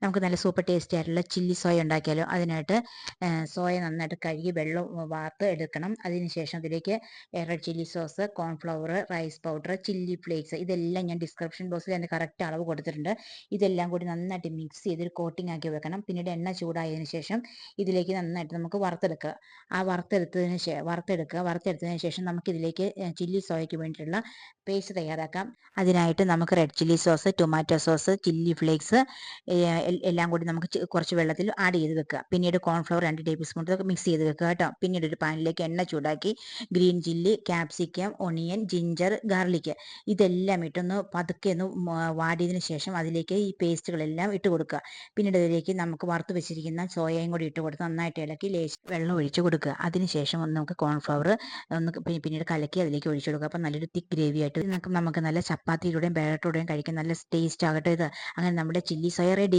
നമുക്ക് നല്ല super tasty ആയിട്ടുള്ള ചില്ലി സോയ ഉണ്ടാക്കിയാലോ. അതിനായിട്ട് സോയ നന്നായിട്ട് കഴുകി വെള്ളം വാർത്ത് എടുക്കണം. അതിനുശേഷം അതിലേക്ക് red chilli sauce, cornflour, rice powder, chilli flakes ഇതെല്ലാം ഞാൻ ഡിസ്ക്രിപ്ഷൻ ബോക്സിൽ അതിൻ്റെ കറക്റ്റ് അളവ് കൊടുത്തിട്ടുണ്ട്. ഇതെല്ലാം കൂടി നന്നായിട്ട് മിക്സ് ചെയ്തൊരു കോട്ടിംഗ് ആക്കി വെക്കണം. പിന്നീട് എണ്ണ ചൂടായതിനു ശേഷം ഇതിലേക്ക് നന്നായിട്ട് നമുക്ക് വറുത്തെടുക്കുക. ആ വറുത്തെടുത്തതിന് ശേഷം നമുക്കിതിലേക്ക് ചില്ലി സോയയ്ക്ക് വേണ്ടിയിട്ടുള്ള പേസ്റ്റ് തയ്യാറാക്കാം. അതിനായിട്ട് നമുക്ക് red chilli sauce, tomato sauce, chilli flakes എല്ലാം കൂടി നമുക്ക് കുറച്ച് വെള്ളത്തിൽ ആഡ് ചെയ്ത് വെക്കുക. പിന്നീട് കോൺഫ്ലവർ 2 ടേബിൾ സ്പൂൺ ഇതൊക്കെ മിക്സ് ചെയ്ത് വെക്കുക കേട്ടോ. പിന്നീട് ഒരു പാനിലേക്ക് എണ്ണ ചൂടാക്കി green chilli, capsicum, onion, ginger, garlic ഇതെല്ലാം ഇട്ടൊന്ന് പതുക്കെ ഒന്ന് വാടിയതിന് ശേഷം അതിലേക്ക് ഈ പേസ്റ്റുകളെല്ലാം ഇട്ട് കൊടുക്കുക. പിന്നീട് അതിലേക്ക് നമുക്ക് വറുത്ത് വെച്ചിരിക്കുന്ന സോയയും കൂടി ഇട്ട് കൊടുത്ത് നന്നായിട്ട് ഇളക്കി ലേശം വെള്ളം ഒഴിച്ച് കൊടുക്കുക. അതിനുശേഷം ഒന്ന് നമുക്ക് കോൺഫ്ലവർ പിന്നീട് കലക്കി അതിലേക്ക് ഒഴിച്ചു കൊടുക്കുക. അപ്പം നല്ലൊരു തിക്ക് ഗ്രേവി ആയിട്ട് നമുക്ക് നല്ല ചപ്പാത്തിയിലൂടെയും ബേളറിലൂടെയും കഴിക്കാൻ നല്ല ടേസ്റ്റ് ആകട്ടെ ഇത്. അങ്ങനെ നമ്മുടെ ചില്ലി സോയ റെഡി.